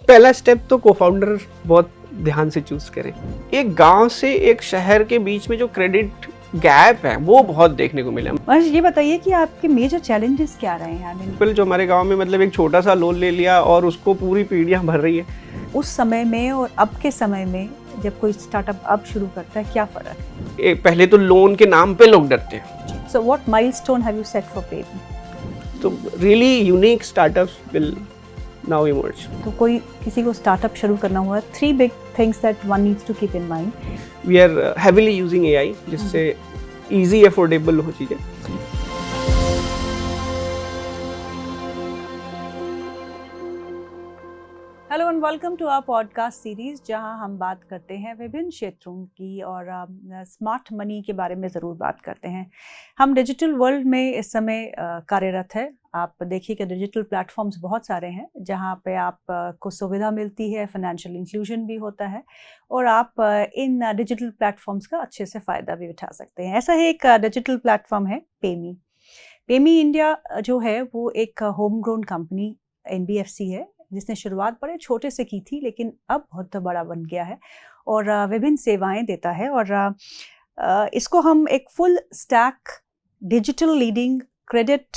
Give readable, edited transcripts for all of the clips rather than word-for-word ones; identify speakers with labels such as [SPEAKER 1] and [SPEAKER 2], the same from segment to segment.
[SPEAKER 1] पहला स्टेप तो को-फाउंडर बहुत ध्यान से चूज करें। एक गांव से एक शहर के बीच में जो क्रेडिट गैप है वो बहुत देखने को मिला।
[SPEAKER 2] महेश, ये बताइए कि आपके मेजर चैलेंजेस क्या रहे हैं?
[SPEAKER 1] सिंपल जो हमारे गांव में मतलब एक छोटा सा लोन ले लिया और उसको पूरी पीढ़ियां भर रही है।
[SPEAKER 2] उस समय में और अब के समय में जब कोई स्टार्टअप अब शुरू करता है, क्या फर्क है?
[SPEAKER 1] पहले तो लोन के नाम पे लोग डरते हैं।
[SPEAKER 2] So what milestone have you set for PayMe?
[SPEAKER 1] तो really unique startups will now emerge.
[SPEAKER 2] तो कोई किसी को स्टार्टअप शुरू करना हुआ, 3 big things that one needs to keep in mind.
[SPEAKER 1] We are heavily using AI जिससे इजी अफोर्डेबल हो चीजें।
[SPEAKER 2] Hello and welcome to our podcast series, जहां हम बात करते हैं विभिन्न क्षेत्रों की और स्मार्ट मनी के बारे में ज़रूर बात करते हैं। हम डिजिटल वर्ल्ड में इस समय कार्यरत है। आप देखिए कि डिजिटल प्लेटफॉर्म्स बहुत सारे हैं जहां पे आपको सुविधा मिलती है, फाइनेंशियल इंक्लूजन भी होता है और आप इन डिजिटल प्लेटफॉर्म्स का अच्छे से फ़ायदा भी उठा सकते हैं। ऐसा ही एक डिजिटल प्लेटफॉर्म है पेमी। पेमी इंडिया जो है वो एक होम ग्रोन कंपनी NBFC है जिसने शुरुआत बड़े छोटे से की थी, लेकिन अब बहुत बड़ा बन गया है और विभिन्न सेवाएं देता है। और इसको हम एक full stack digital leading credit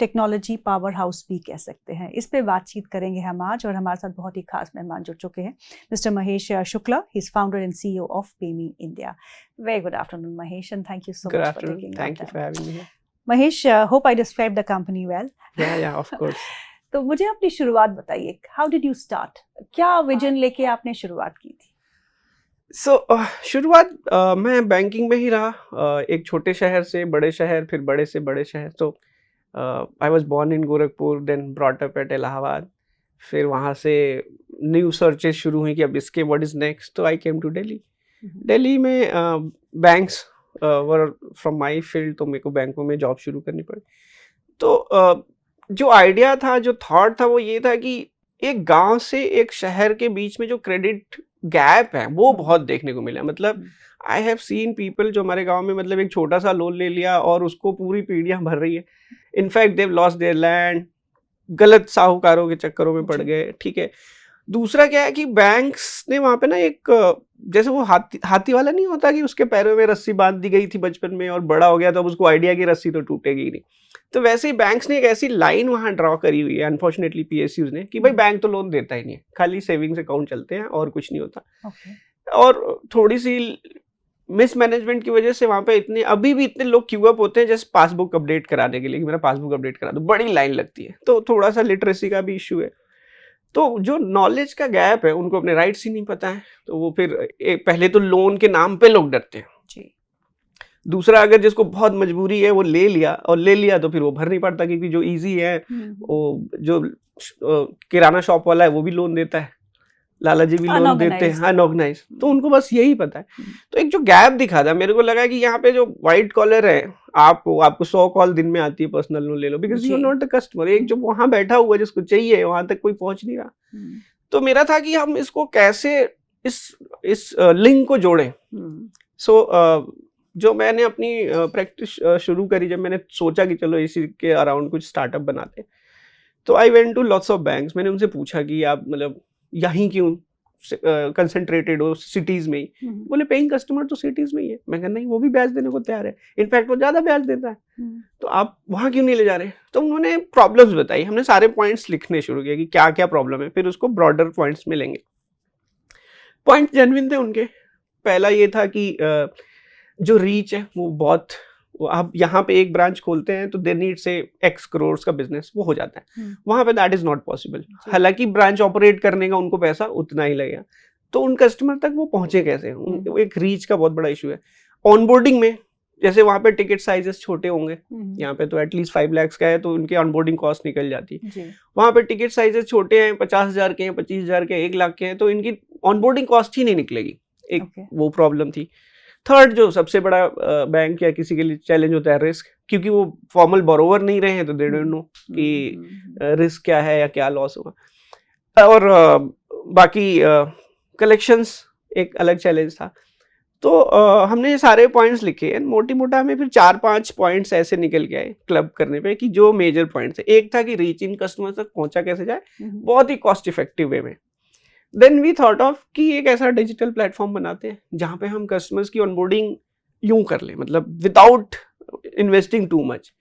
[SPEAKER 2] technology power house भी कह सकते हैं। इस पे बातचीत करेंगे हम आज और हमारे साथ बहुत ही खास मेहमान जुड़ चुके हैं। Mister Mahesh Shukla, he is founder and CEO of PayMe India. Very good afternoon Mahesh, and thank you so much for taking
[SPEAKER 1] thank you for having me.
[SPEAKER 2] Mahesh, hope I describe the company well.
[SPEAKER 1] Yeah of course.
[SPEAKER 2] तो मुझे अपनी शुरुआत बताइए, how did you start? क्या vision लेके आपने शुरुआत की थी?
[SPEAKER 1] शुरुआत मैं बैंकिंग में ही रहा, एक छोटे शहर से बड़े शहर, फिर बड़े से बड़े शहर। तो I was born in Gorakhpur, then brought up at Allahabad. फिर वहाँ से न्यू सर्चेस शुरू हुई कि अब इसके व्हाट इज नेक्स्ट। तो आई केम टू दिल्ली। दिल्ली में banks were from my field, तो मेरे को बैंकों में जॉब शुरू करनी पड़ी। तो जो आइडिया था, जो थॉट था, वो ये था कि एक गांव से एक शहर के बीच में जो क्रेडिट गैप है वो बहुत देखने को मिला। मतलब आई हैव सीन पीपल जो हमारे गांव में मतलब एक छोटा सा लोन ले लिया और उसको पूरी पीढ़ियां भर रही है। In fact they lost their land, गलत साहूकारों के चक्करों में पड़ गए। ठीक है। दूसरा क्या है कि बैंक्स ने वहां पे ना एक जैसे वो हाथी वाला नहीं होता कि उसके पैरों में रस्सी बांध दी गई थी बचपन में और बड़ा हो गया तो अब उसको आइडिया की रस्सी तो टूटेगी ही नहीं। तो वैसे ही बैंक्स ने एक ऐसी लाइन वहां ड्रॉ करी हुई है अनफॉर्चुनेटली PSUs ने कि भाई बैंक तो लोन देता ही नहीं है, खाली सेविंग्स अकाउंट चलते हैं और कुछ नहीं होता। और थोड़ी सी मिसमैनेजमेंट की वजह से वहां पे अभी भी इतने लोग क्यू अप होते हैं जस्ट पासबुक अपडेट कराने के लिए कि मेरा पासबुक अपडेट करा दो, बड़ी लाइन लगती है। तो थोड़ा सा लिटरेसी का भी इशू है। तो जो नॉलेज का गैप है, उनको अपने राइट्स ही नहीं पता है। तो वो फिर पहले तो लोन के नाम पे लोग डरते हैं जी। दूसरा, अगर जिसको बहुत मजबूरी है वो ले लिया तो फिर वो भर नहीं पड़ता, क्योंकि जो इजी है वो जो किराना शॉप वाला है वो भी लोन देता है, लाला जी भी लोन देते हैं, अनऑर्गेनाइज। तो उनको बस यही पता है। तो एक जो गैप दिखा था, मेरे को लगा कि यहाँ पे जो व्हाइट कॉलर है, आपको 100 कॉल दिन में आती है पर्सनल लोन ले लो, because you are not the customer. एक जो वहां बैठा हुआ है जिसको चाहिए, वहां तक कोई पहुंच नहीं रहा। तो मेरा था कि हम इसको कैसे इस लिंक को जोड़ें। जो मैंने अपनी प्रैक्टिस शुरू करी, जब मैंने सोचा कि चलो इसी के अराउंड कुछ स्टार्टअप बनाते, तो I went to lots of banks. मैंने उनसे पूछा कि आप मतलब यहीं क्यों कंसंट्रेटेड हो, सिटीज में ही? बोले पेइंग कस्टमर तो सिटीज में ही है। मैं कहा नहीं, वो भी ब्याज देने को तैयार है, इनफैक्ट वो ज्यादा ब्याज देता है, तो आप वहां क्यों नहीं ले जा रहे? तो उन्होंने प्रॉब्लम्स बताई। हमने सारे पॉइंट्स लिखने शुरू किया कि क्या क्या प्रॉब्लम है, फिर उसको ब्रॉडर पॉइंट्स में लेंगे। पॉइंट जेन्युइन थे उनके। पहला ये था कि जो रीच है वो बहुत, आप यहाँ पे एक ब्रांच खोलते हैं तो देयर नीड से X करोड़ का बिजनेस वो हो जाता है, वहां पे दैट इज नॉट पॉसिबल। हालांकि ब्रांच ऑपरेट करने का उनको पैसा उतना ही लगेगा, तो उन कस्टमर तक वो पहुंचे कैसे? एक रीच का बहुत बड़ा इशू है। ऑनबोर्डिंग में, जैसे वहां पे टिकट साइजेस छोटे होंगे, यहाँ पे तो एटलीस्ट 5 लाख का है तो उनकी ऑनबोर्डिंग कॉस्ट निकल जाती है। वहां पे टिकट साइजेस छोटे हैं, 50,000 के हैं, 25,000 के, 1 लाख के हैं, तो इनकी ऑनबोर्डिंग कॉस्ट ही नहीं निकलेगी। एक वो प्रॉब्लम थी। थर्ड, जो सबसे बड़ा बैंक या किसी के लिए चैलेंज होता है, रिस्क, क्योंकि वो फॉर्मल बोरोवर नहीं रहे हैं तो दे डोंट नो कि रिस्क क्या है या क्या लॉस होगा। और बाकी कलेक्शंस एक अलग चैलेंज था। तो हमने ये सारे पॉइंट्स लिखे, मोटी मोटा हमें फिर 4-5 पॉइंट्स ऐसे निकल के आए क्लब करने पे कि जो मेजर पॉइंट्स है। एक था कि रीच इन कस्टमर तक पहुंचा कैसे जाए बहुत ही कॉस्ट इफेक्टिव वे में। देन वी थॉट ऑफ कि एक ऐसा डिजिटल प्लेटफॉर्म बनाते हैं जहाँ पे हम कस्टमर्स की ऑनबोर्डिंग यूं कर लें, मतलब विदाउट इन्वेस्टिंग टू मच।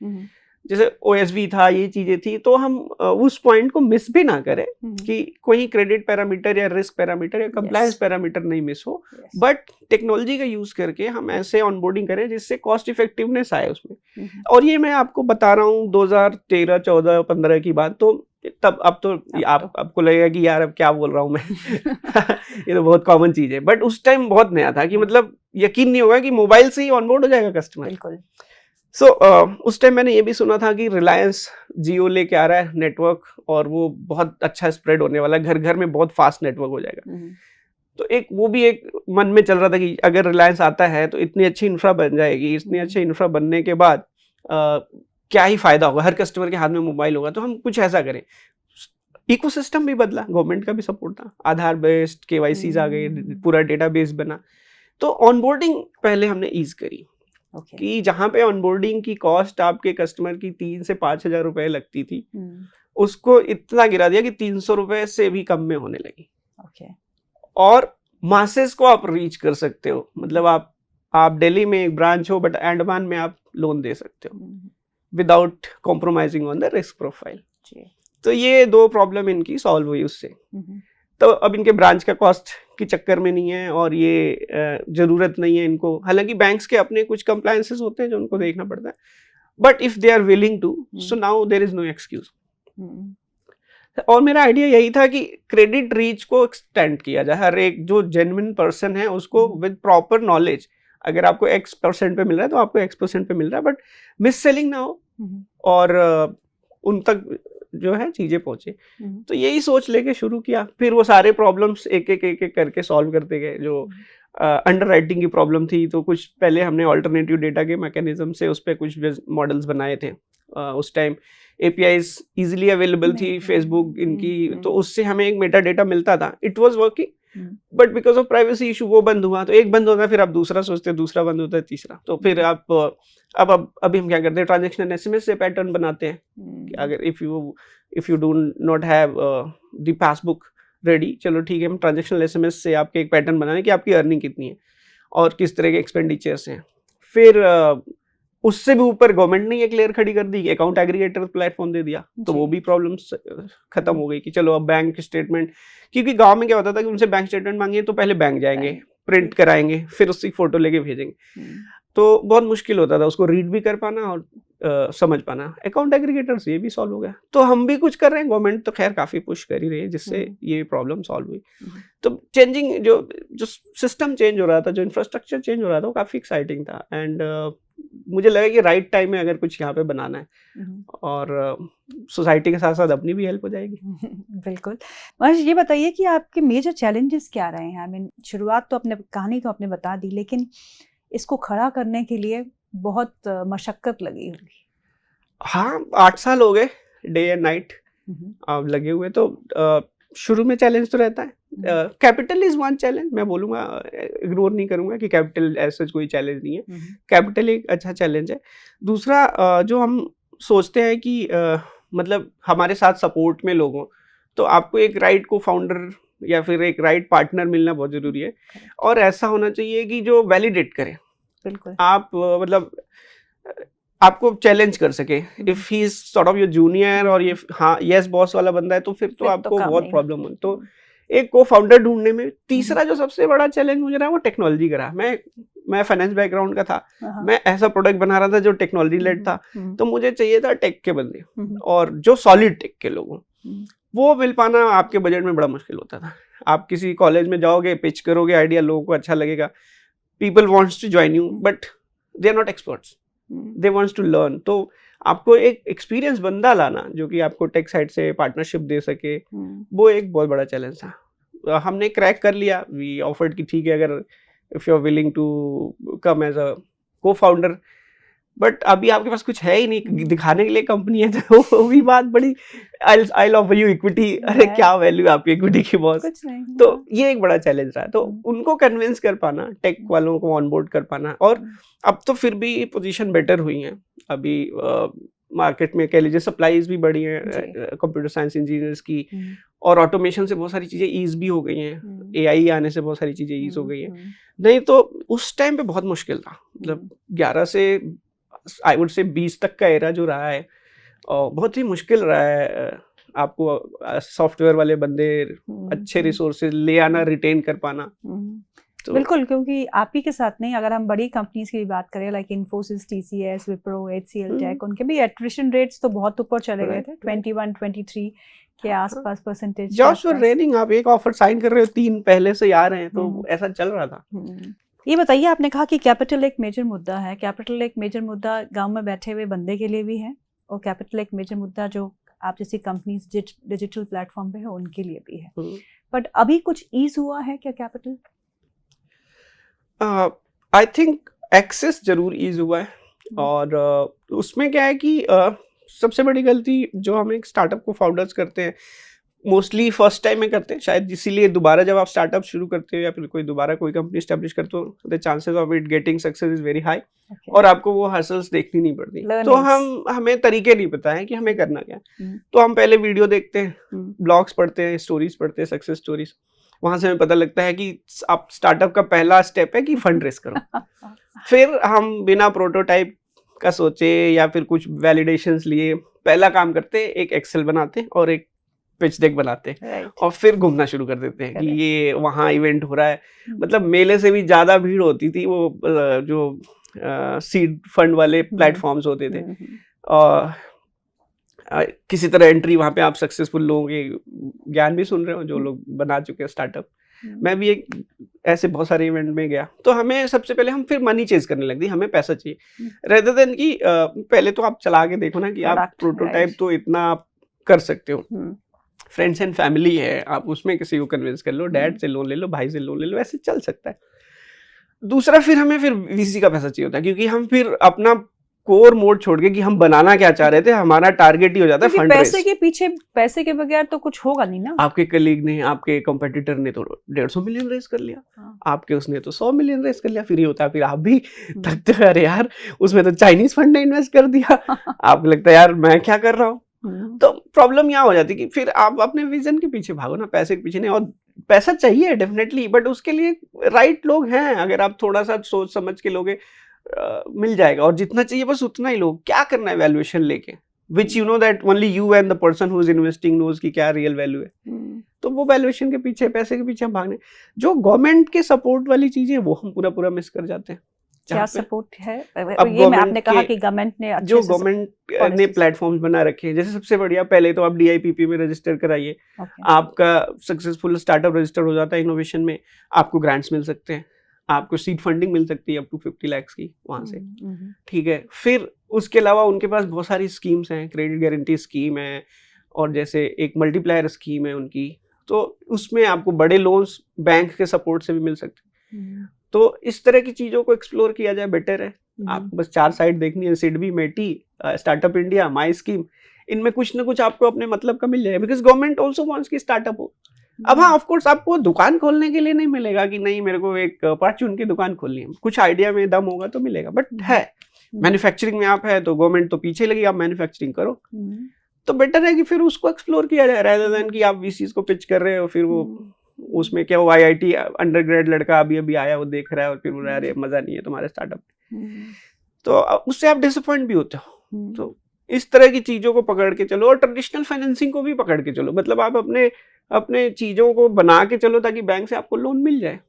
[SPEAKER 1] जैसे OSV था, ये चीजें थी, तो हम उस पॉइंट को मिस भी ना करें कि कोई क्रेडिट पैरामीटर या रिस्क पैरामीटर या कंप्लायंस पैरामीटर नहीं मिस हो, बट टेक्नोलॉजी का यूज करके हम ऐसे ऑनबोर्डिंग करें जिससे कॉस्ट इफेक्टिवनेस आए उसमें। और ये मैं आपको बता रहा हूँ 2013, 14, 15 की बात, तो तब अब तो आपको लगेगा कि यार अब क्या बोल रहा हूँ मैं ये तो बहुत कॉमन चीज है, बट उस टाइम बहुत नया था कि मतलब यकीन नहीं होगा कि मोबाइल से ही ऑनबोर्ड हो जाएगा कस्टमर।
[SPEAKER 2] बिल्कुल।
[SPEAKER 1] सो उस टाइम मैंने ये भी सुना था कि रिलायंस जियो लेके आ रहा है नेटवर्क, और वो बहुत अच्छा स्प्रेड होने वाला है, घर घर में बहुत फास्ट नेटवर्क हो जाएगा। तो एक वो भी एक मन में चल रहा था कि अगर रिलायंस आता है तो इतनी अच्छी इंफ्रा बन जाएगी, इतनी अच्छी इंफ्रा बनने के बाद क्या ही फायदा होगा, हर कस्टमर के हाथ में मोबाइल होगा, तो हम कुछ ऐसा करें। इकोसिस्टम भी बदला, गवर्नमेंट का भी सपोर्ट था, आधार बेस्ड KYCs आ गए, पूरा डेटाबेस बना। तो ऑनबोर्डिंग पहले हमने ईज करी कि जहाँ पे ऑनबोर्डिंग की कॉस्ट आपके कस्टमर की 3 से 5 हजार रुपए लगती थी, उसको इतना गिरा दिया कि 300 रुपए से भी कम में होने लगी। और मासेस को आप रीच कर सकते हो, मतलब आप दिल्ली में एक ब्रांच हो बट अंडमान में आप लोन दे सकते हो without compromising on the risk profile. तो ये 2 प्रॉब्लम इनकी सॉल्व हुई उससे। तो अब इनके ब्रांच का कॉस्ट के चक्कर में नहीं है, और ये जरूरत नहीं है इनको, हालांकि बैंक्स के अपने कुछ कंप्लायंसेस होते हैं जो उनको देखना पड़ता है, but if they are willing to, so now there is no excuse. और मेरा आइडिया यही था कि क्रेडिट रीच को एक्सटेंड किया जाए, हर एक जो जेन्युइन पर्सन है उसको विद प्रॉपर नॉलेज, अगर आपको X% पे मिल रहा है तो आपको X% पे मिल रहा है, बट मिस सेलिंग ना हो और उन तक जो है चीजें पहुंचे। तो यही सोच लेके शुरू किया, फिर वो सारे प्रॉब्लम्स एक एक करके सॉल्व करते गए। जो अंडरराइटिंग की प्रॉब्लम थी, तो कुछ पहले हमने ऑल्टरनेटिव डेटा के मैकेनिज्म से उस पर कुछ मॉडल्स बनाए थे। उस टाइम APIs इजीली अवेलेबल थी, फेसबुक इनकी, तो उससे हमें एक मेटा डेटा मिलता था, it was working, but because of privacy issue वो बंद हुआ। तो एक बंद होता है, फिर आप दूसरा सोचते हैं, दूसरा बंद होता है, तीसरा, तो फिर आप अभी हम क्या करते हैं, ट्रांजैक्शनल SMS से पैटर्न बनाते हैं। अगर if you do not have the passbook ready, चलो ठीक है, हम ट्रांजैक्शनल SMS से आपके एक पैटर्न बनाने कि आपकी अर्निंग कितनी है और किस तरह के एक्सपेंडिचर्स हैं। फिर उससे भी ऊपर गवर्नमेंट ने ये क्लियर खड़ी कर दी कि अकाउंट एग्रीगेटर प्लेटफॉर्म दे दिया, तो वो भी प्रॉब्लम खत्म हो गई कि चलो अब बैंक स्टेटमेंट, क्योंकि गांव में क्या होता था कि उनसे बैंक स्टेटमेंट मांगे तो पहले बैंक जाएंगे, प्रिंट कराएंगे, फिर उसकी फोटो लेके भेजेंगे, तो बहुत मुश्किल होता था उसको रीड भी कर पाना और समझ पाना। अकाउंट एग्रीगेटर से ये भी सॉल्व हो गया, तो हम भी कुछ कर रहे हैं, गवर्नमेंट तो खैर काफी पुश कर ही रही है जिससे ये प्रॉब्लम सॉल्व हुई। तो चेंजिंग जो सिस्टम चेंज हो रहा था, जो इंफ्रास्ट्रक्चर चेंज हो रहा था, वो काफी एक्साइटिंग था। एंड मुझे लगा कि राइट टाइम में अगर कुछ यहाँ पे बनाना है और सोसाइटी के साथ साथ अपनी भी हेल्प हो जाएगी।
[SPEAKER 2] बिल्कुल। महेश, ये बताइए कि आपके मेजर चैलेंजेस क्या रहे हैं? आई मीन, शुरुआत तो अपने कहानी तो आपने बता दी, लेकिन इसको खड़ा करने के लिए बहुत मशक्कत लगी होगी।
[SPEAKER 1] हाँ, 8 साल हो गए डे एंड नाइट अब लगे हुए, तो शुरू में चैलेंज तो रहता है। कैपिटल इज वन चैलेंज, मैं बोलूँगा, इग्नोर नहीं करूँगा कि कैपिटल ऐसा कोई चैलेंज नहीं है, कैपिटल एक अच्छा चैलेंज है। दूसरा, जो हम सोचते हैं कि मतलब हमारे साथ सपोर्ट में लोग हों, तो आपको एक राइट को फाउंडर या फिर एक राइट पार्टनर मिलना बहुत ज़रूरी है, और ऐसा होना चाहिए कि जो वैलिडेट करे।
[SPEAKER 2] बिल्कुल।
[SPEAKER 1] आप मतलब आपको चैलेंज कर सके। If he is sort of your junior और ये हाँ यस बॉस वाला बंदा है, तो फिर तो आपको बहुत प्रॉब्लम हो। तो एक को फाउंडर ढूंढने में। तीसरा जो सबसे बड़ा चैलेंज मुझे रहा वो टेक्नोलॉजी का रहा। मैं फाइनेंस बैकग्राउंड का था, मैं ऐसा प्रोडक्ट बना रहा था जो टेक्नोलॉजी लेड था, तो मुझे चाहिए था टेक के बंदे और जो सॉलिड टेक के लोग, वो मिल पाना आपके बजट में बड़ा मुश्किल होता था। आप किसी कॉलेज में जाओगे, पिच करोगे आइडिया, लोगों को अच्छा लगेगा, people wants to join you, but they are not experts, they wants to learn. तो आपको एक एक्सपीरियंस बंदा लाना जो कि आपको टेक साइड से पार्टनरशिप दे सके, वो एक बहुत बड़ा चैलेंज था। हमने क्रैक कर लिया। वी ऑफर्ड कि ठीक है, अगर if you are willing to come as a co founder, but अभी आपके पास कुछ है ही नहीं दिखाने के लिए कंपनी है, तो वो भी बात बड़ी आई ऑफर यू इक्विटी। अरे क्या वैल्यू आपकी इक्विटी की बॉस। तो ये एक बड़ा चैलेंज रहा। तो उनको कन्विंस कर पाना, टेक वालों को ऑनबोर्ड कर पाना। और अब तो फिर भी पोजीशन बेटर हुई है। अभी मार्केट में कह लीजिए सप्लाईज भी बढ़ी हैं
[SPEAKER 2] जी।
[SPEAKER 1] कंप्यूटर साइंस इंजीनियर्स की, और ऑटोमेशन से बहुत सारी चीज़ें ईज़ भी हो गई हैं, एआई आने से बहुत सारी चीज़ें ईज़ हो गई हैं। नहीं तो उस टाइम पे बहुत मुश्किल था, मतलब 11 से आई वुड से 20 तक का एरा जो रहा है बहुत ही मुश्किल रहा है आपको सॉफ्टवेयर वाले बंदे, अच्छे रिसोर्सेज ले आना, रिटेन कर पाना।
[SPEAKER 2] तो बिल्कुल, क्योंकि आप ही के साथ नहीं, अगर हम बड़ी कंपनीज की भी बात करें like Infosys, TCS, Wipro, HCL tech, उनके भी एट्रिशन रेट्स तो बहुत ऊपर चले गए थे, 21-23 के आसपास परसेंटेज।
[SPEAKER 1] जॉब्स वर रेनिंग, आप एक ऑफर साइन कर रहे हो, 3 पहले से आ रहे हैं, तो ऐसा चल रहा था।
[SPEAKER 2] ये बताइए, आपने कहा कि कैपिटल एक मेजर मुद्दा है। कैपिटल एक मेजर मुद्दा गांव में बैठे हुए बंदे के लिए भी है, और कैपिटल एक मेजर मुद्दा जो आप जैसी कंपनीज डिजिटल प्लेटफॉर्म पे है उनके लिए भी है। बट अभी कुछ ईज हुआ है क्या कैपिटल?
[SPEAKER 1] आई थिंक एक्सेस जरूर ईज हुआ है, और उसमें क्या है कि सबसे बड़ी गलती जो हम एक स्टार्टअप को फाउंडर्स करते हैं, मोस्टली फर्स्ट टाइम में करते हैं, शायद इसीलिए दोबारा जब आप स्टार्टअप शुरू करते हो या फिर कोई दोबारा कोई कंपनी स्टैब्लिश करते हो, the chances of it getting success is very high, और आपको वो हसल्स देखनी नहीं पड़ती। तो हमें तरीके नहीं पता है कि हमें करना क्या है, तो हम पहले वीडियो देखते हैं, ब्लॉग्स पढ़ते हैं, स्टोरीज पढ़ते हैं, सक्सेस स्टोरीज, वहां से हमें पता लगता है कि आप स्टार्टअप का पहला स्टेप है कि फंड रेस करो। फिर हम बिना प्रोटोटाइप का सोचे या फिर कुछ वैलिडेशंस लिए पहला काम करते, एक एक्सेल बनाते और एक पिच डेक बनाते, और फिर घूमना शुरू कर देते हैं कि ये वहाँ इवेंट हो रहा है। मतलब मेले से भी ज्यादा भीड़ होती थी वो जो सीड फंड वाले प्लेटफॉर्म्स होते थे, और किसी तरह एंट्री वहाँ पे आप सक्सेसफुल लोगों के ज्ञान भी सुन रहे हो, जो लोग बना चुके हैं स्टार्टअप। मैं भी एक ऐसे बहुत सारे इवेंट में गया, तो हमें सबसे पहले हम फिर मनी चेज करने लग दी, हमें पैसा चाहिए, रेदर देन कि पहले तो आप चला के देखो ना कि आप प्रोटोटाइप तो इतना आप कर सकते हो, फ्रेंड्स एंड फैमिली है, आप उसमें किसी को कन्विंस कर लो, डैड से लोन ले लो, भाई से लोन ले लो, ऐसे चल सकता है। दूसरा फिर हमें फिर वीसी का पैसा चाहिए होता है, क्योंकि हम फिर अपना कोर मोड छोड़ के कि हम बनाना क्या चाह रहे थे, हमारा टारगेट ही हो जाता है फंड रेस।
[SPEAKER 2] पैसे के पीछे, पैसे के बगैर तो कुछ होगा नहीं ना।
[SPEAKER 1] आपके कलीग ने, आपके कंपटीटर ने तो 150 मिलियन रेस कर लिया, आपके उसने तो 100 मिलियन रेस कर लिया, फिर ये होता है फिर आप भी थकते हैं, अरे यार उसमें तो चाइनीज फंड ने इन्वेस्ट कर दिया, आपको लगता है यार मैं क्या कर रहा हूँ। तो प्रॉब्लम यहाँ हो जाती है कि फिर आप अपने विजन के पीछे भागो ना, पैसे के पीछे नहीं। और पैसा चाहिए डेफिनेटली, बट उसके लिए राइट लोग हैं, अगर आप थोड़ा सा सोच समझ के लोगे मिल जाएगा, और जितना चाहिए बस उतना ही लो। क्या करना है वैल्यूएशन लेके, which you know that only you and the person who is investing knows की क्या रियल वैल्यू है। तो वो वैल्यूएशन के पीछे, पैसे के पीछे हम भागने, जो गवर्नमेंट के सपोर्ट वाली चीजें वो हम पूरा मिस कर जाते हैं।
[SPEAKER 2] क्या सपोर्ट है? ये आपने कहा कि गवर्नमेंट ने अच्छे
[SPEAKER 1] जो गवर्नमेंट ने प्लेटफॉर्म्स बना रखे हैं, जैसे सबसे बढ़िया, पहले तो आप DIPP में रजिस्टर कराइए, आपका सक्सेसफुल स्टार्टअप रजिस्टर हो जाता है इनोवेशन में, आपको ग्रांट्स मिल सकते हैं, आपको सीड फंडिंग मिल सकती है अप टू 50 लाख की वहां से, ठीक है। फिर उसके अलावा उनके पास बहुत सारी स्कीम्स हैं, क्रेडिट गारंटी स्कीम है, और जैसे एक मल्टीप्लायर स्कीम है उनकी, तो उसमें आपको बड़े लोन्स बैंक के सपोर्ट से भी मिल सकते हैं। तो इस तरह की चीजों को एक्सप्लोर किया जाए, बेटर है। आप बस 4 साइड देखनी है, सिडबी, मेटी, स्टार्टअप इंडिया, माई स्कीम, इनमें कुछ ना कुछ आपको अपने मतलब का मिल जाएगा, बिकॉज गवर्नमेंट ऑल्सो वांट्स की स्टार्टअप हो। अब हाँ, ऑफ कोर्स आपको दुकान खोलने के लिए नहीं मिलेगा कि नहीं मेरे को एक परचून की दुकान खोलनी है, कुछ आइडिया में दम होगा तो मिलेगा, बट है मैन्युफैक्चरिंग में आप है तो गवर्नमेंट तो पीछे लगी, आप मैन्युफैक्चरिंग करो। तो बेटर है कि फिर उसको एक्सप्लोर किया जाए, rather than कि आप VCs को पिच कर रहे हो, फिर वो उसमें क्या, वो IIT अंडरग्रेड लड़का अभी आया, वो देख रहा है और फिर बोल रहा है अरे मजा नहीं है तुम्हारे स्टार्टअप, तो उससे आप डिसअपॉइंट भी होते हो। तो इस तरह की चीजों को पकड़ के चलो, और ट्रेडिशनल फाइनेंसिंग को भी पकड़ के चलो, मतलब आप अपने चीजों को बना के चलो ताकि बैंक से आपको लोन मिल जाए,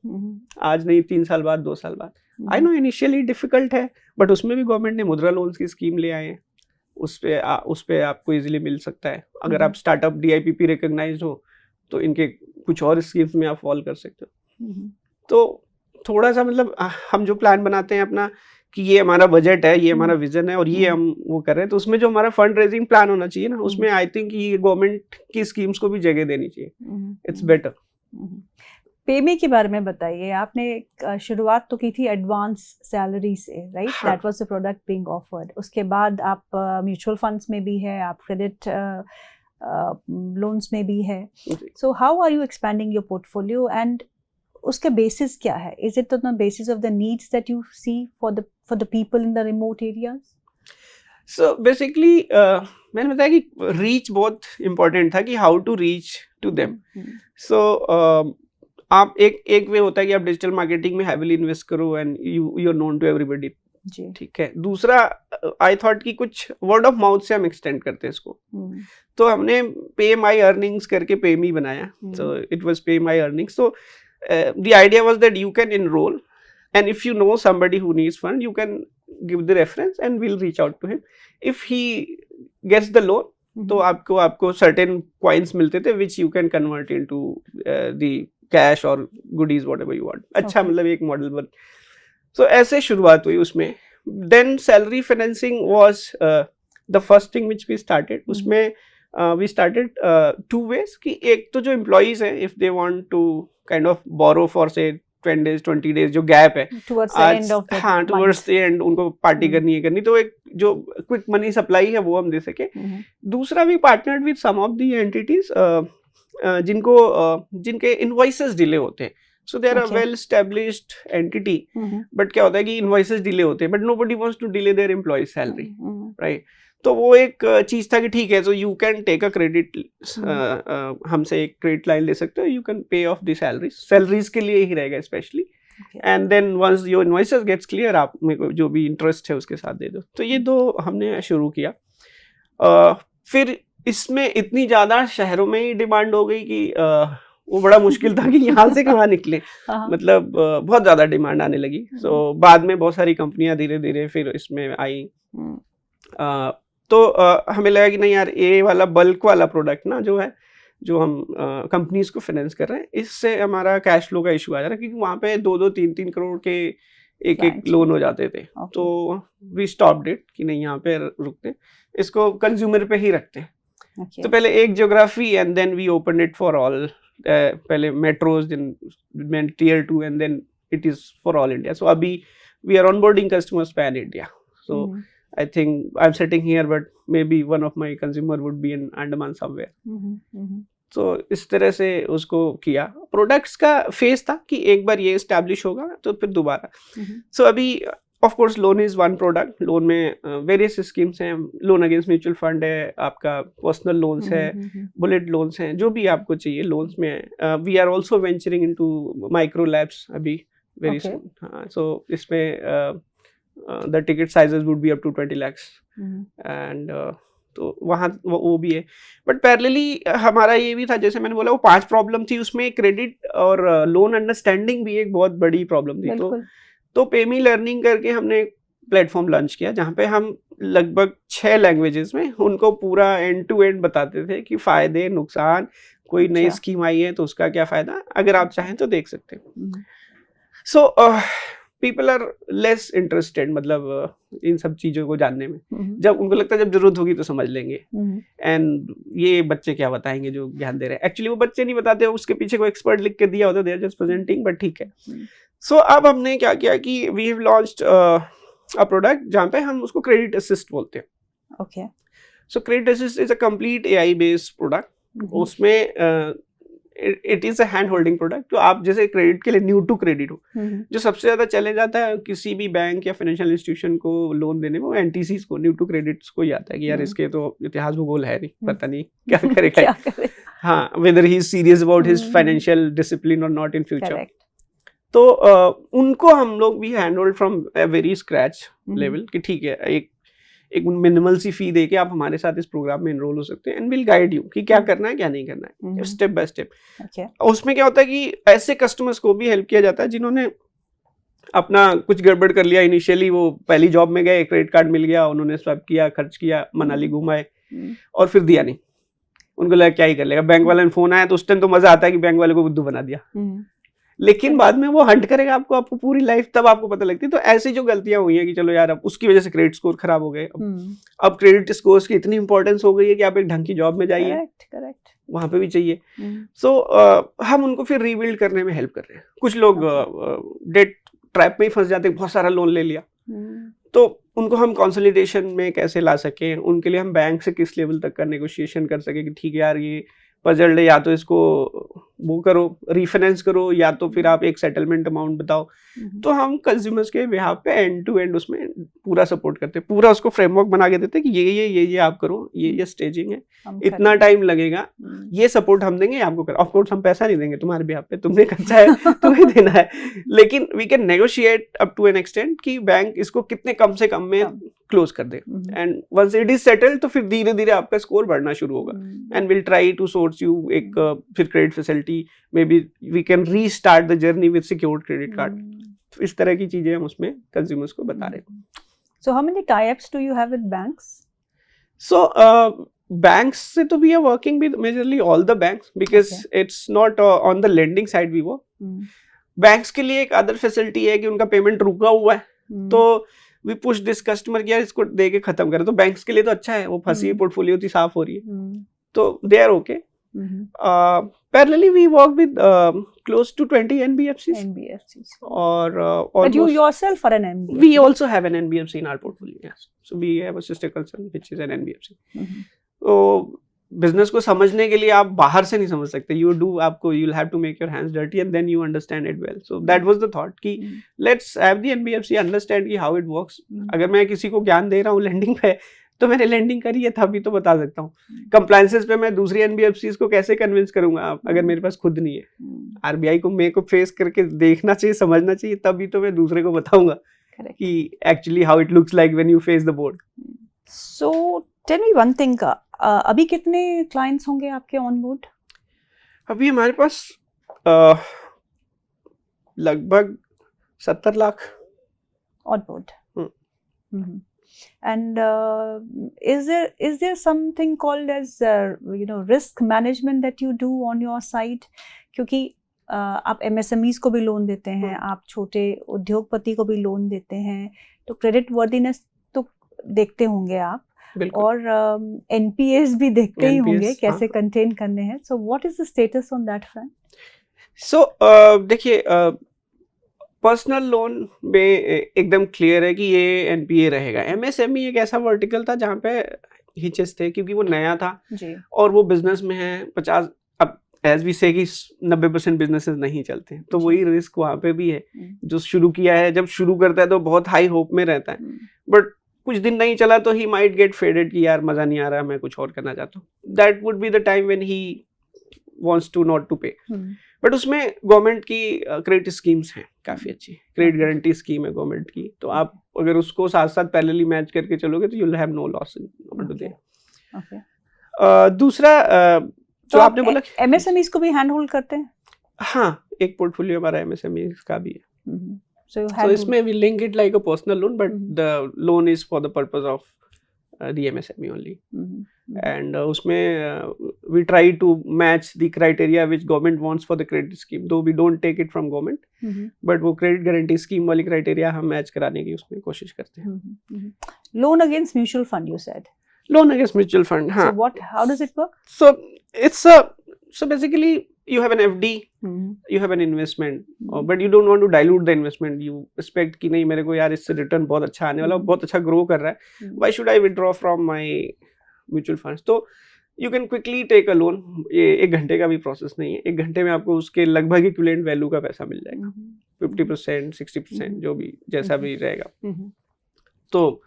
[SPEAKER 1] आज नहीं 3 साल बाद, 2 साल बाद। आई नो इनिशियली डिफिकल्ट है, बट उसमें भी गवर्नमेंट ने मुद्रा लोन्स की स्कीम ले आए हैं, उस पे आपको इजीली मिल सकता है। अगर आप स्टार्टअप DIPP रिकॉग्नाइज्ड हो तो इनके कुछ और स्कीम्स में आप फॉल कर सकते हो। तो थोड़ा सा मतलब हम जो प्लान बनाते हैं अपना कि ये हमारा बजट है, ये हमारा विजन है और ये हम वो कर रहे हैं, तो उसमें जो हमारा फंड रेजिंग प्लान होना चाहिए ना, उसमें आई थिंक ये गवर्नमेंट की स्कीम्स को भी जगह देनी चाहिए, इट्स बेटर।
[SPEAKER 2] पेमे के बारे में बताइए, आपने शुरुआत तो की थी एडवांस सैलरी से, right? That was the product being offered. उसके बाद आप म्यूचुअल फंड्स में भी है, आप क्रेडिट लोन्स में भी है। So how are you expanding your portfolio, and उसके बेसिस क्या है? Is it on the basis of the needs that you see for the people in the remote areas?
[SPEAKER 1] So basically मैंने बताया कि reach बहुत इम्पोर्टेंट था, कि how to reach to them. So आप एक वे होता है कि आप डिजिटल मार्केटिंग में हैवीली इन्वेस्ट करो and you are known to everybody. ठीक है. दूसरा आई थॉट कि कुछ वर्ड ऑफ माउथ से हम एक्सटेंड करते हैं इसको. तो हमने पे माई अर्निंग्स करके पे मी बनाया. सो it was pay my earnings. So the idea was that you can enroll and if you know somebody who needs fund, you can give the reference and we'll reach out to him. If he gets the loan, तो आपको certain coins मिलते थे which you can convert into the cash or goodies whatever you want. अच्छा, मतलब एक model बन. So ऐसे शुरुआत हुई उसमें. Then salary financing was the first thing which we started. उसमें we started 2 ways, कि एक तो जो employees हैं, if they want to kind of borrow for say 10 days 20 days जो गैप है आज, हाँ टूवर्ड्स द एंड उनको पार्टी करनी है करनी, तो एक जो क्विक मनी सप्लाई है वो हम दे सके. दूसरा भी partnered with some of the entities जिनके इनवॉइसेस डिले होते हैं. So they are a well established entity, but क्या होता है कि इनवॉइसेस डिले होते हैं, but nobody wants to delay their employees salary, right. तो वो एक चीज था कि ठीक है, so you can take a credit, हमसे एक क्रेडिट लाइन ले सकते हो, you can pay off the salaries के लिए ही रहेगा specially. And then once your invoices gets clear, आप मेरे को जो भी इंटरेस्ट है उसके साथ दे दो. तो ये 2 हमने शुरू किया. फिर इसमें इतनी ज़्यादा शहरों में ही डिमांड हो गई कि वो बड़ा मुश्किल था कि यहाँ से कहाँ निकले. मतलब बहुत ज़्यादा डिमांड आने लगी. सो बाद में बहुत सारी कंपनियाँ धीरे धीरे फिर इसमें आई. तो हमें लगा कि नहीं यार, ये वाला बल्क वाला प्रोडक्ट ना जो है, जो हम कंपनीज को फाइनेंस कर रहे हैं, इससे हमारा कैश फ्लो का इशू आ जा रहा है, क्योंकि वहाँ पे 2-2 3-3 करोड़ के एक लोन हो जाते थे. तो वी स्टॉप्ड इट कि नहीं, यहाँ पे रुकते, इसको कंज्यूमर पे ही रखते हैं. तो पहले एक geography and then we open it for all. पहले metros, then tier 2 and then it is for all India. So अभी we are onboarding customers pan India. So I think I'm sitting here, but maybe one of my consumer would be in Andaman somewhere. So इस तरह से उसको किया. Products का phase था कि एक बार ये एस्टैब्लिश होगा तो फिर दोबारा. So अभी of course loan is one product. Loan में वेरियस स्कीम्स हैं. लोन अगेंस्ट म्यूचुअल फंड है, आपका पर्सनल लोन्स है, बुलेट लोन्स हैं, जो भी आपको चाहिए लोन्स में है. We are also venturing into micro labs अभी वेरी सून. हाँ, सो इसमें the ticket sizes would be up to 20 lakhs. And तो वहाँ वो भी है. बट पैरेलली हमारा ये भी था, जैसे मैंने बोला, वो 5 प्रॉब्लम थी, उसमें क्रेडिट और लोन अंडरस्टैंडिंग भी एक बहुत बड़ी प्रॉब्लम थी. तो पेमी लर्निंग करके हमने प्लेटफॉर्म लॉन्च किया, जहाँ पे हम लगभग 6 लैंग्वेजेस में उनको पूरा एंड टू एंड बताते थे कि फ़ायदे नुकसान, कोई नई स्कीम आई है तो उसका क्या फ़ायदा, अगर आप चाहें तो देख सकते हैं. So people are less interested, मतलब इन सब चीज़ों को जानने में. जब उनको लगता है जब जरूरत होगी तो समझ लेंगे, एंड ये बच्चे क्या बताएंगे जो ज्ञान दे रहे हैं. एक्चुअली वो बच्चे नहीं बताते, उसके पीछे कोई एक्सपर्ट लिख के दिया होता, they are just presenting, but ठीक है. सो अब हमने क्या किया कि we have launched a product जहाँ पे हम उसको क्रेडिट असिस्ट बोलते हैं.
[SPEAKER 2] Okay.
[SPEAKER 1] So credit assist is a complete AI based product. उसमें it is a hand holding product. तो आप जैसे क्रेडिट के लिए न्यू टू क्रेडिट हो, जो सबसे ज्यादा चैलेंज आता है किसी भी बैंक या फाइनेंशियल इंस्टीट्यूशन को लोन देने में, वो एनटीसीज को, न्यू टू क्रेडिट्स को ही आता है कि यार इसके तो इतिहास भूगोल है नहीं, पता नहीं क्या करेगा. हाँ, weather he is serious about his financial discipline और नॉट इन फ्यूचर. तो उनको हम लोग भी hand hold from a very scratch level कि ठीक है, एक मिनिमल सी फी दे के आप हमारे साथ इस प्रोग्राम में एनरोल हो सकते हैं, एंड विल गाइड यू कि क्या करना है क्या नहीं करना है, स्टेप बाय स्टेप. उसमें क्या होता है कि ऐसे कस्टमर्स को भी हेल्प किया जाता है जिन्होंने अपना कुछ गड़बड़ कर लिया इनिशियली. वो पहली जॉब में गए, क्रेडिट कार्ड मिल गया, उन्होंने स्वैप किया, खर्च किया, मनाली घुमाए और फिर दिया नहीं. उनको लगा क्या ही कर लेगा, बैंक वाले ने फोन आया तो उस टाइम तो मजा आता है कि बैंक वाले को बुद्धू बना दिया, लेकिन बाद में वो हंट करेगा आपको पूरी लाइफ, तब आपको पता लगती है. तो ऐसी जो गलतियां हुई हैं कि चलो यार, अब उसकी वजह से क्रेडिट स्कोर खराब हो गए. अब क्रेडिट स्कोर्स की इतनी इंपॉर्टेंस हो गई है कि आप एक ढंग की जॉब में जाइए, करेक्ट, वहां पे भी चाहिए. सो हम उनको फिर रीबिल्ड करने में हेल्प कर रहे हैं. कुछ लोग डेट ट्रैप में ही फंस जाते हैं, बहुत सारा लोन ले लिया, तो उनको हम कंसोलिडेशन में कैसे ला सकें, उनके लिए हम बैंक से किस लेवल तक का नेगोशिएशन कर सके कि ठीक है यार, ये पजल्ड है, या तो इसको वो करो, रीफाइनेंस करो, या तो फिर आप एक सेटलमेंट अमाउंट बताओ। तो हम कंज्यूमर्स के बिहाफ पे एंड टू एंड उसमें पूरा सपोर्ट करते हैं, पूरा उसको फ्रेमवर्क बना के देते हैं कि ये आप करो, ये स्टेजिंग है, इतना टाइम लगेगा, ये सपोर्ट हम देंगे, आपको कर। ऑफ कोर्स हम पैसा नहीं देंगे तुम्हारे बिहाफ पे, तुमने खर्चा है तुम्हें देना है, लेकिन we can negotiate up to an extent कि बैंक इसको कितने कम से कम में क्लोज कर दे, and once it is settled तो फिर धीरे धीरे आपका स्कोर बढ़ना शुरू होगा, and will try to source you एक फिर credit facility, maybe we can restart the journey with secured credit card. इस तरह की चीजें हम उसमें कंज्यूमर्स को बता रहे हैं।
[SPEAKER 2] So how many tie-ups do you have with banks?
[SPEAKER 1] So banks से तो we are working with majorly all the banks because it's not on the lending side we work. Banks के लिए एक अदर फैसिलिटी है कि उनका payment रुका हुआ है, तो we push this customer कि यार इसको दे के खत्म करें, तो बैंक्स के लिए तो अच्छा है, वो फंसी है, पोर्टफोलियो थी साफ हो रही है, तो they are okay. Parallelly we work with close to 20 NBFCs. Or
[SPEAKER 2] but you yourself are an NBFC.
[SPEAKER 1] We also have an NBFC in our portfolio, yes. So we have a sister concern which is an NBFC. So business को समझने के लिए आप बाहर से नहीं समझ सकते, आपको you'll have to make your hands dirty and then you understand it well. So that was the thought कि let's have the NBFC understand कि how it works. अगर मैं किसी को ज्ञान दे रहा हूँ लेंडिंग पे, तो मैंने लेंडिंग करी है तभी तो बता सकता हूँ। कंप्लायंसेस पे मैं दूसरी एनबीएफसीज को कैसे कन्विंस करूंगा अगर मेरे पास खुद नहीं है। आरबीआई को मेरे को फेस करके देखना चाहिए, समझना चाहिए, तभी तो मैं दूसरे को बताऊंगा कि actually how it looks like when you face the board.
[SPEAKER 2] So tell me one thing, अभी कितने क्लाइंट्स होंगे आपके ऑन बोर्ड?
[SPEAKER 1] अभी हमारे पास लगभग 70 lakh
[SPEAKER 2] on board. And is there something called as risk management that you do on your side? क्योंकि आप MSMEs को भी लोन देते हैं, आप छोटे उद्योगपति को भी लोन देते हैं, तो क्रेडिट वर्दीनेस तो देखते होंगे आप, और NPAs भी देखते ही होंगे कैसे कंटेन करने हैं। So what is the status on that front?
[SPEAKER 1] So देखिए पर्सनल लोन में एकदम क्लियर है कि ये एनपीए रहेगा। एमएसएमई एक ऐसा वर्टिकल था जहाँ पे हिचेस थे क्योंकि वो नया था जी। और वो बिजनेस में है 50, अब एज वी से कि 90% बिजनेसेस नहीं चलते हैं, तो वही रिस्क वहाँ पे भी है। जो शुरू किया है, जब शुरू करता है तो बहुत हाई होप में रहता है, बट कुछ दिन नहीं चला तो ही माइट गेट फेडेड कि यार मजा नहीं आ रहा, मैं कुछ और करना चाहता हूँ। That would be the time when he wants to not to pay. But उसमें गवर्नमेंट की क्रेडिट स्कीम्स हैं काफ़ी अच्छी, क्रेडिट गारंटी स्कीम है गवर्नमेंट की, तो आप अगर उसको साथ साथ पैरेलली मैच करके चलोगे तो you will have no loss in to there. दूसरा जो आपने बोला
[SPEAKER 2] एमएसएमईज को भी हैंड होल्ड करते हैं?
[SPEAKER 1] हाँ, एक पोर्टफोलियो हमारा एमएसएमईज का भी है। So इसमें we link it like a personal loan, but the loan is for the purpose of the MSME only. And उसमें we try to match the criteria which government wants for the credit scheme, though we don't take it from government, but वो credit guarantee scheme वाली criteria हम match कराने की उसमें कोशिश करते हैं।
[SPEAKER 2] Loan against mutual fund, you said.
[SPEAKER 1] Loan against mutual fund, हाँ।
[SPEAKER 2] So how does it work?
[SPEAKER 1] So basically you have an FD, you have an investment, but you don't want to dilute the investment. You expect कि नहीं मेरे को यार इससे return बहुत अच्छा आने वाला, बहुत अच्छा ग्रो कर रहा है, why should I withdraw from my mutual funds? तो you can quickly take a loan. ये 1 घंटे का भी प्रोसेस नहीं है, 1 घंटे में आपको उसके लगभग इक्विवेलेंट वैल्यू का पैसा मिल जाएगा, 50%, 60%, जो भी जैसा भी रहेगा। तो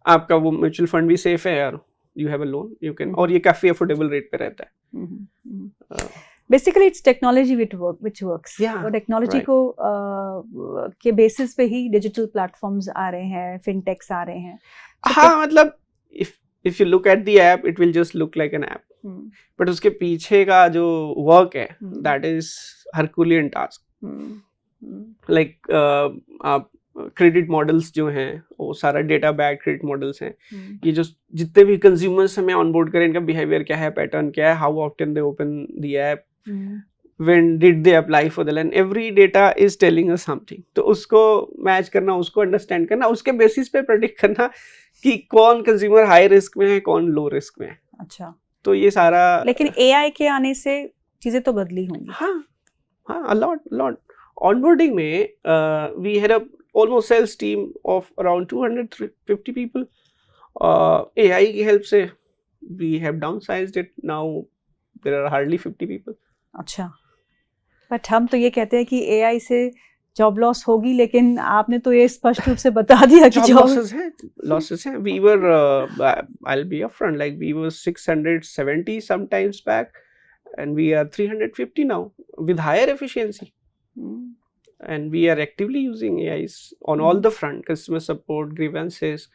[SPEAKER 1] आपका वो म्यूचुअल फंड भी सेफ है यार, you have a loan, you can, और ये काफी अफोर्डेबल रेट पे रहता है।
[SPEAKER 2] Basically it's technology which works. और टेक्नोलॉजी को के बेसिस पे ही डिजिटल प्लेटफॉर्म्स आ रहे हैं, फिनटेक्स आ रहे हैं।
[SPEAKER 1] हाँ, मतलब if you look at the app, it will just look like an app, but उसके पीछे का जो वर्क है, that is Herculean task. Like आप क्रेडिट मॉडल्स जो हैं वो सारा डेटा बैक क्रेडिट मॉडल्स हैं, ये जो जितने भी कंज्यूमर्स हमें ऑनबोर्ड करें, इनका बिहेवियर क्या है, पैटर्न क्या है, how often they open the app, when did they apply for the loan, every data is telling us something. तो उसको मैच करना, उसको अंडरस्टैंड करना, उसके बेसिस पे प्रेडिक्ट करना कि कौन कंज्यूमर हाई रिस्क में है, कौन लो रिस्क में है।
[SPEAKER 2] अच्छा,
[SPEAKER 1] तो ये सारा,
[SPEAKER 2] लेकिन एआई के आने से चीजें तो बदली होंगी।
[SPEAKER 1] हाँ, a lot onboarding में we had a almost sales team of around 250 people. AI की help से we have downsized it, now there are hardly 50 people.
[SPEAKER 2] अच्छा, बट हम तो ये कहते हैं कि एआई से जॉब लॉस होगी, लेकिन आपने तो ये स्पष्ट रूप से बता दिया कि
[SPEAKER 1] जॉब losses हैं. We were I'll be upfront, like we were 670 sometimes back and we are 350 now with higher efficiency. And we are actively using AIs on all the front, customer support, grievances,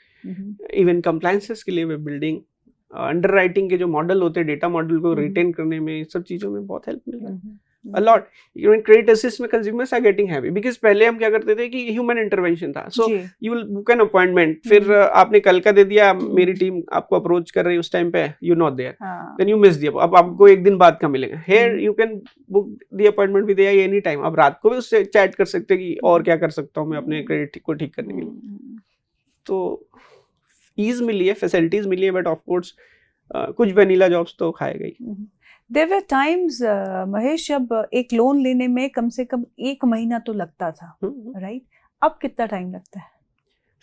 [SPEAKER 1] even compliances के लिए we're building. Underwriting के जो model होते हैं, data model को retain करने में, सब चीज़ों में बहुत हेल्प मिल रहा है. A lot. Even credit assist में consumers are getting happy because पहले हम क्या करते थे कि ह्यूमन इंटरवेंशन था. So you will book an appointment. फिर आपने कल का दे दिया, मेरी टीम आपको अप्रोच कर रही है उस टाइम पे, you're not there. Then you miss the. अब आपको एक दिन बाद का मिलेगा. Here you can book the appointment with AI any time. आप रात को भी उससे चैट कर सकते हैं कि और क्या कर सकता हूँ मैं अपने क्रेडिट को ठीक करने के लिए. तो ईज मिली है, फैसिलिटीज मिली है, बट ऑफ कोर्स कुछ वनीला जॉब्स तो खाएगा ही.
[SPEAKER 2] There were times, महेश, जब एक लोन लेने में कम से कम 1 महीना तो लगता था, राइट? अब कितना टाइम लगता है?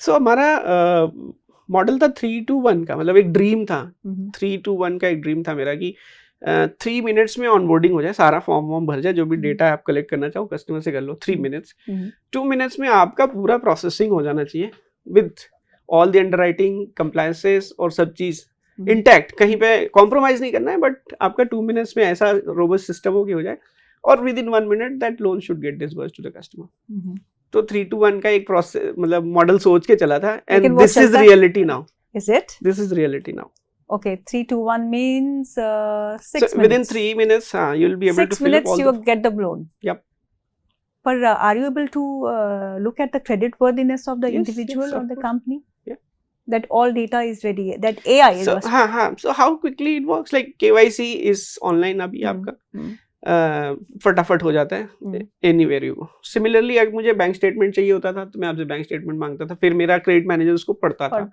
[SPEAKER 1] सो हमारा मॉडल था 3-1 का, मतलब एक ड्रीम था. 3-1 का एक ड्रीम था मेरा कि 3 मिनट्स में ऑनबोर्डिंग हो जाए, सारा फॉर्म भर जाए, जो भी डेटा आप कलेक्ट करना चाहो कस्टमर से कर लो 3 मिनट्स. 2 मिनट्स में आपका पूरा प्रोसेसिंग हो जाना चाहिए with all the underwriting, compliances और सब चीज़ इंटैक्ट. कहीं पे कॉम्प्रोमाइज नहीं करना है, बट आपका 2 मिनट्स में ऐसा रोबस्ट सिस्टम हो कि हो जाए, और within 1 minute that loan should get disbursed to the customer. तो 3-1 का एक प्रोसेस, मतलब मॉडल सोच के चला था, and this is reality now.
[SPEAKER 2] Is it?
[SPEAKER 1] This is reality now.
[SPEAKER 2] Okay, 3-1 means 6 minutes.
[SPEAKER 1] So within 3 minutes, you'll be able to fill up all
[SPEAKER 2] 6 minutes you get the loan.
[SPEAKER 1] Yep.
[SPEAKER 2] But are you able to look at the credit worthiness of the individual or the company?
[SPEAKER 1] Yeah.
[SPEAKER 2] That all data is ready. That AI is.
[SPEAKER 1] So how quickly it works? Like KYC is online अभी आपका फटाफट हो जाता है anywhere you go. Similarly अगर मुझे bank statement चाहिए होता था तो मैं आपसे बैंक स्टेटमेंट मांगता था, फिर मेरा क्रेडिट मैनेजर उसको पढ़ता था.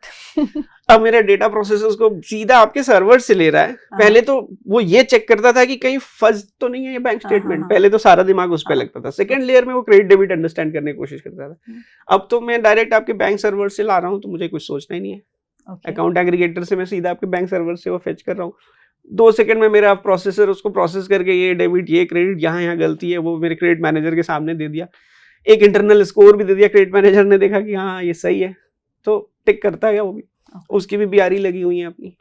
[SPEAKER 1] अब मेरा डेटा प्रोसेसर उसको सीधा आपके सर्वर से ले रहा है. पहले तो वो ये चेक करता था कि कहीं फर्ज तो नहीं है ये बैंक स्टेटमेंट. पहले तो सारा दिमाग उस पर लगता था. सेकंड लेयर में वो क्रेडिट डेबिट अंडरस्टैंड करने की कोशिश करता था. अब तो मैं डायरेक्ट आपके बैंक सर्वर से ला रहा हूँ, तो मुझे कुछ सोचना ही नहीं है. अकाउंट एग्रीगेटर से मैं सीधा आपके बैंक सर्वर से वो फेच कर रहा हूँ. 2 सेकंड में मेरा प्रोसेसर उसको प्रोसेस करके ये डेबिट, ये क्रेडिट, यहाँ गलती है, वो मेरे क्रेडिट मैनेजर के सामने दे दिया. एक इंटरनल स्कोर भी दे दिया. क्रेडिट मैनेजर ने देखा कि हाँ ये सही है, तो टिक करता है वो भी. उसकी भी BRE लगी हुई है अपनी.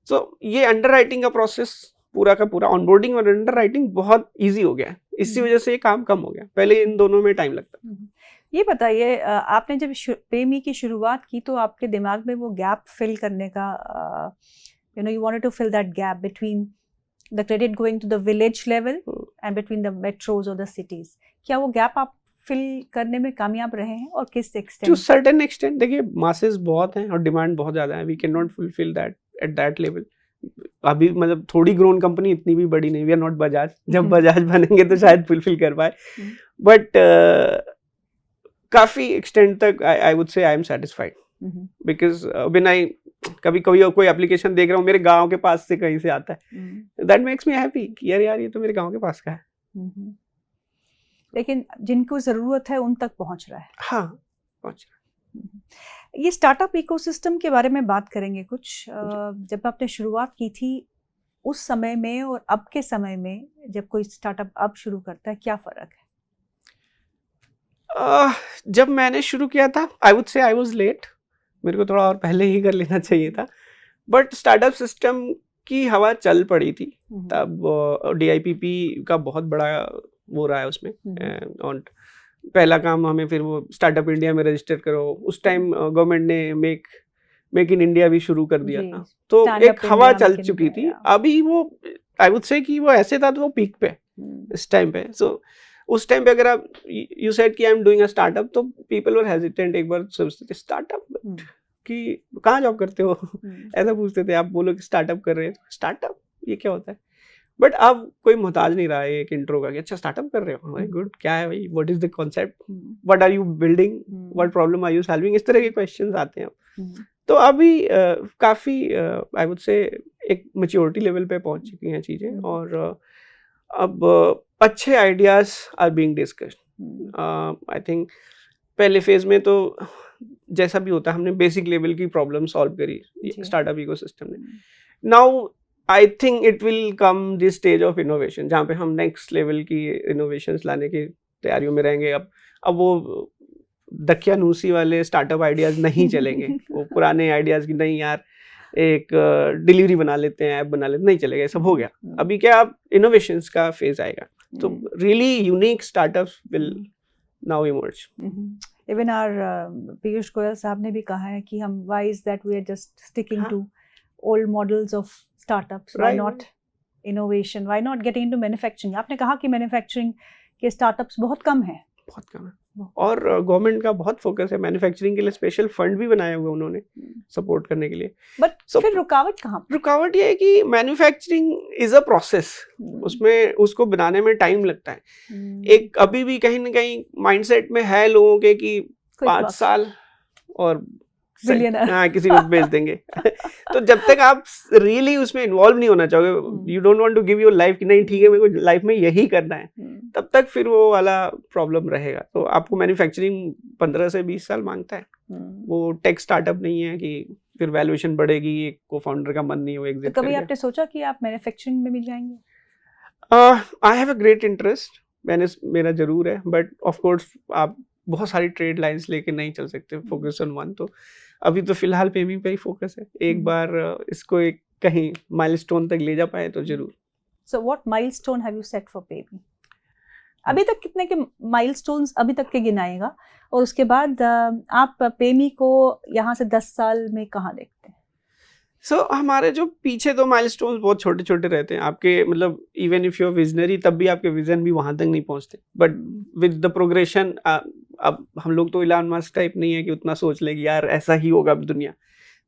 [SPEAKER 1] तो ये अंडरराइटिंग का प्रोसेस पूरा का पूरा, ऑनबोर्डिंग और अंडरराइटिंग बहुत ईजी हो गया है. इसी वजह से ये काम कम हो गया. पहले इन दोनों में टाइम लगता.
[SPEAKER 2] ये बताइए, आपने जब पेमी की शुरुआत की तो आपके दिमाग में वो गैप फिल करने का, you wanted to fill that gap between the credit going to the village level and between the metros or the cities. क्या वो गैप आप फिल करने में कामयाब रहे हैं, और किस एक्सटेंट?
[SPEAKER 1] To certain extent, देखिए मासेस बहुत हैं और डिमांड बहुत ज़्यादा है. We cannot fulfill that at that level. अभी मतलब थोड़ी ग्रोन कंपनी, इतनी भी बड़ी नहीं. We are not Bajaj. जब बजाज बनेंगे तो शायद फुलफिल कर पाए. बट काफ़ी एक्सटेंट तक I would say I am satisfied, because when I कभी कोई एप्लीकेशन देख रहा हूँ मेरे गांव के पास से कहीं से आता है, दैट मेक्स मी हैप्पी कि यार ये तो मेरे गांव के पास का है.
[SPEAKER 2] लेकिन जिनको जरूरत है उन तक पहुंच रहा है.
[SPEAKER 1] हाँ, पहुंच रहा
[SPEAKER 2] है. ये स्टार्टअप इकोसिस्टम के बारे में बात करेंगे कुछ. जब आपने शुरुआत की थी उस समय में और अब के समय में, जब कोई स्टार्टअप अब शुरू करता है, क्या फर्क है?
[SPEAKER 1] जब मैंने शुरू किया था I would say I was late. मेरे को थोड़ा और पहले ही कर लेना चाहिए था. बट स्टार्टअप सिस्टम की हवा चल पड़ी थी तब. DIPP का बहुत बड़ा वो रहा है उसमें. और पहला काम हमें फिर वो स्टार्टअप इंडिया में रजिस्टर करो. उस टाइम गवर्नमेंट ने मेक इन इंडिया भी शुरू कर दिया था, तो एक हवा चल चुकी थी. अभी वो आई वुड से कि वो ऐसे था तो वो पीक पे इस टाइम पे. सो उस टाइम पे अगर आप यू सेड कि I am doing a startup, तो पीपल वर हेजिटेंट. एक बार सोचते थे स्टार्टअप कि कहाँ जॉब करते हो, ऐसा पूछते थे. आप बोलो कि स्टार्टअप कर रहे हैं, स्टार्टअप ये क्या होता है. बट अब कोई मोहताज नहीं रहा है एक इंट्रो का कि अच्छा स्टार्टअप कर रहे हो, गुड, क्या है भाई, what is the concept, what are you building, what problem are you solving, इस तरह के क्वेश्चंस आते हैं. तो अभी काफ़ी आई वुड से एक मैच्योरिटी लेवल पे पहुंच चुकी हैं चीज़ें, और अब अच्छे ideas are being discussed. I think पहले फेज में तो जैसा भी होता है हमने बेसिक लेवल की प्रॉब्लम सॉल्व करी स्टार्टअप इकोसिस्टम ने. Now I think it will come this stage of innovation जहाँ पे हम नेक्स्ट लेवल की इनोवेशंस लाने की तैयारियों में रहेंगे। अब वो दकियानूसी वाले स्टार्टअप आइडियाज नहीं चलेंगे। वो पुराने आइडियाज की नहीं यार एक डिलीवरी बना लेते हैं, ऐप बना लेते, नहीं चलेगा, सब हो गया। अभी क्या अब इनोवेशंस का फेज आएगा, तो really unique startups will now emerge.
[SPEAKER 2] Even our Piyush Goyal साहब ने भी कहा है कि हम why is that we are just sticking to old models of startups, why not innovation, why not getting into manufacturing. आपने कहा कि मैन्युफैक्चरिंग के स्टार्टअप्स बहुत कम है,
[SPEAKER 1] बहुत कम है, और गवर्नमेंट का बहुत फोकस है मैन्युफैक्चरिंग के लिए, स्पेशल फंड भी बनाए हुए उन्होंने सपोर्ट करने के लिए।
[SPEAKER 2] बट फिर रुकावट कहाँ पे?
[SPEAKER 1] रुकावट ये है कि मैन्युफैक्चरिंग इज अ प्रोसेस, उसमें उसको बनाने में टाइम लगता है। एक अभी भी कहीं ना कहीं माइंडसेट में है लोगों के कि 5 साल और हाँ किसी को बेच देंगे। तो जब तक आप रियली उसमें इन्वॉल्व नहीं होना चाहोगे, you don't want to give your life कि नहीं ठीक है मेरे को लाइफ में यही करना है, तब तक फिर वो वाला प्रॉब्लम रहेगा। तो आपको मैन्युफैक्चरिंग 15 से 20 साल मांगता है। वो टेक स्टार्टअप नहीं है कि फिर वैल्यूएशन बढ़ेगी, एक को फाउंडर का मन नहीं हो एग्जिट
[SPEAKER 2] करेगा। कभी आपने सोचा कि आप मैन्युफैक्चरिंग में भी जाएंगे?
[SPEAKER 1] I have a great interest, मेरा जरूर है, बट ऑफ कोर्स आप बहुत सारी ट्रेड लाइंस लेके नहीं चल सकते, फोकस ऑन वन। तो अभी तो फिलहाल पेमी पे ही फोकस है, एक बार इसको एक कहीं माइलस्टोन तक ले जा पाए तो जरूर।
[SPEAKER 2] So what milestone have you set for PayMe? अभी तक कितने के माइलस्टोन्स अभी तक के गिनाएगा, और उसके बाद आप पेमी को यहाँ से 10 साल में कहाँ देखते हैं?
[SPEAKER 1] हमारे जो पीछे तो माइलस्टोन्स बहुत छोटे छोटे रहते हैं आपके, मतलब even if you are visionary तब भी आपके विजन भी वहां तक नहीं पहुंचते, बट विद द प्रोग्रेशन अब हम लोग तो इलॉन मस्क टाइप नहीं है कि उतना सोच ले कि यार ऐसा ही होगा अब दुनिया,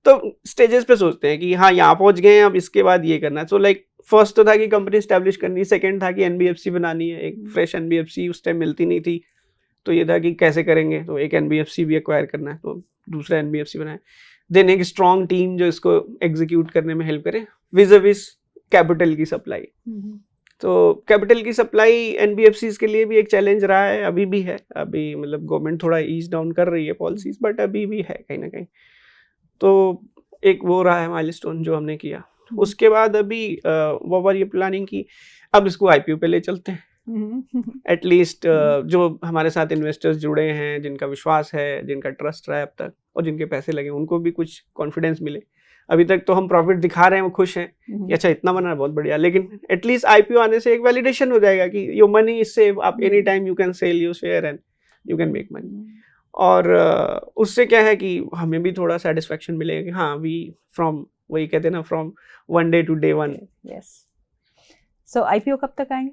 [SPEAKER 1] तो स्टेजेस पे सोचते हैं कि हाँ यहाँ पहुंच गए हैं, अब इसके बाद ये करना है। सो लाइक फर्स्ट तो था कि कंपनी स्टैब्लिश करनी, सेकंड था कि एनबीएफसी बनानी है, एक फ्रेश एनबीएफसी उस टाइम मिलती नहीं थी, तो ये था कि कैसे करेंगे, तो एक एनबीएफसी भी एक्वायर करना है, तो दूसरा एनबीएफसी बनाए। देन एक स्ट्रॉन्ग टीम जो इसको एग्जीक्यूट करने में हेल्प करे, विज़ कैपिटल की सप्लाई। तो कैपिटल की सप्लाई एनबीएफसीज के लिए भी एक चैलेंज रहा है, अभी भी है। अभी मतलब गवर्नमेंट थोड़ा ईज डाउन कर रही है पॉलिसीज, बट अभी भी है कहीं ना कहीं। तो एक वो रहा है माइलस्टोन जो हमने किया। उसके बाद अभी वो वाली प्लानिंग की, अब इसको आईपीओ पे ले चलते हैं। एटलीस्ट जो हमारे साथ इन्वेस्टर्स जुड़े हैं, जिनका विश्वास है, जिनका ट्रस्ट रहा है अब तक, और जिनके पैसे लगे, उनको भी कुछ कॉन्फिडेंस मिले। अभी तक तो हम प्रॉफिट दिखा रहे हैं, वो खुश हैं कि अच्छा इतना बना है, बहुत बढ़िया, लेकिन एटलीस्ट आईपीओ आने से एक वैलिडेशन हो जाएगा कि योर मनी इज सेव, आप any time you can sell your share and you can make money. और उससे क्या है कि हमें भी थोड़ा सेटिस्फेक्शन मिलेगा कि हाँ वी फ्रॉम, वही कहते हैं ना, from one day to day one.
[SPEAKER 2] Yes. So IPO कब तक आएंगे?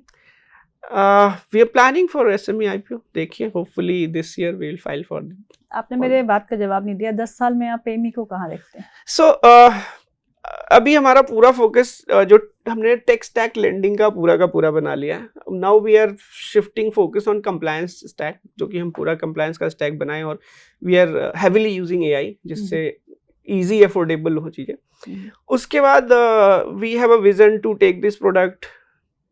[SPEAKER 1] We are planning for SME IPO, देखिए hopefully this year we will file for.
[SPEAKER 2] आपने मेरे बात का जवाब नहीं दिया, 10 साल में आप पेमी को कहाँ देखते हैं?
[SPEAKER 1] सो अभी हमारा पूरा फोकस जो हमने टेक स्टैक लेंडिंग का पूरा बना लिया है। Now we are shifting focus on compliance stack, जो कि हम पूरा कंप्लायंस का स्टैक बनाएं, और we are heavily using AI जिससे इजी अफोर्डेबल हो चीजें। उसके बाद we have a vision to take this product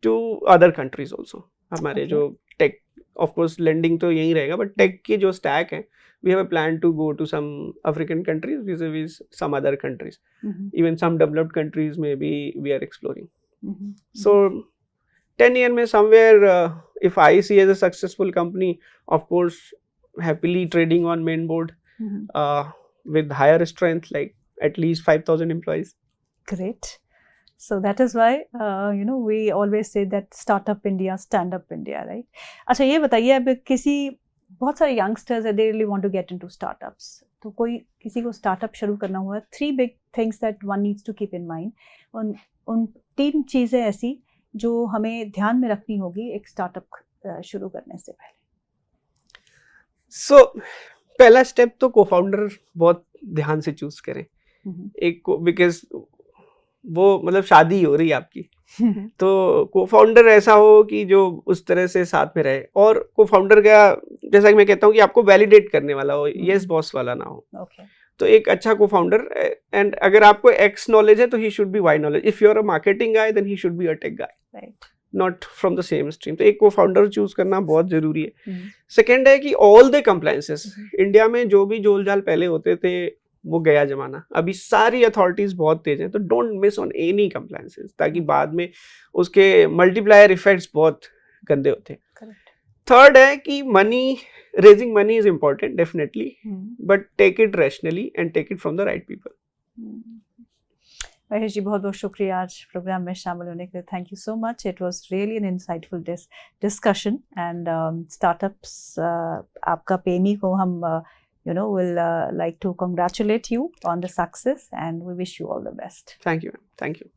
[SPEAKER 1] to other countries also. हमारे जो टेक, ऑफ कोर्स लेंडिंग तो यही रहेगा, बट टेक की जो स्टैक है, we have a plan to go to some African countries vis-a-vis some other countries. Even some developed countries maybe we are exploring. So 10 year mein somewhere if I see as a successful company, of course happily trading on main board with higher strength, like at least 5,000 employees.
[SPEAKER 2] Great. So that is why we always say that startup India, stand up India, right? अच्छा ये बताइए, अब किसी बहुत सारे youngsters है, they really want to get into startups, तो कोई किसी को स्टार्टअप शुरू करना हुआ, 3 big things that one needs to keep in mind. उन 3 चीज़ें ऐसी जो हमें ध्यान में रखनी होगी एक स्टार्टअप शुरू करने से पहले।
[SPEAKER 1] पहला स्टेप तो को फाउंडर बहुत ध्यान से चूज करें। एक को, बिकॉज वो मतलब शादी हो रही है आपकी, तो को फाउंडर ऐसा हो कि जो उस तरह से साथ में रहे, और को फाउंडर का जैसा कि मैं कहता हूँ कि आपको वैलिडेट करने वाला हो, यस बॉस वाला ना हो। तो एक अच्छा को फाउंडर, एंड अगर आपको एक्स नॉलेज है तो he should be Y knowledge. If you are a marketing guy then he should be a tech guy, not from the same stream. तो एक को फाउंडर चूज करना बहुत जरूरी है। सेकेंड है कि ऑल द कंप्लायंसेस, इंडिया में जो भी जोल जाल पहले होते थे वो गया जमाना। अभी सारी अथॉरिटीज बहुत तेज हैं, तो don't miss on any compliances, ताकि बाद में उसके मल्टीप्लायर इफेक्ट्स बहुत गंदे होते हैं। थर्ड है कि raising money is important definitely, but take it rationally and take it from the right people.
[SPEAKER 2] Mahesh ji, बहुत बहुत शुक्रिया आज प्रोग्राम में शामिल होने के लिए। Thank you so much. It was really an insightful discussion and startups आपका पेमी को हम will like to congratulate you on the success and we wish you all the best.
[SPEAKER 1] Thank you. Thank you.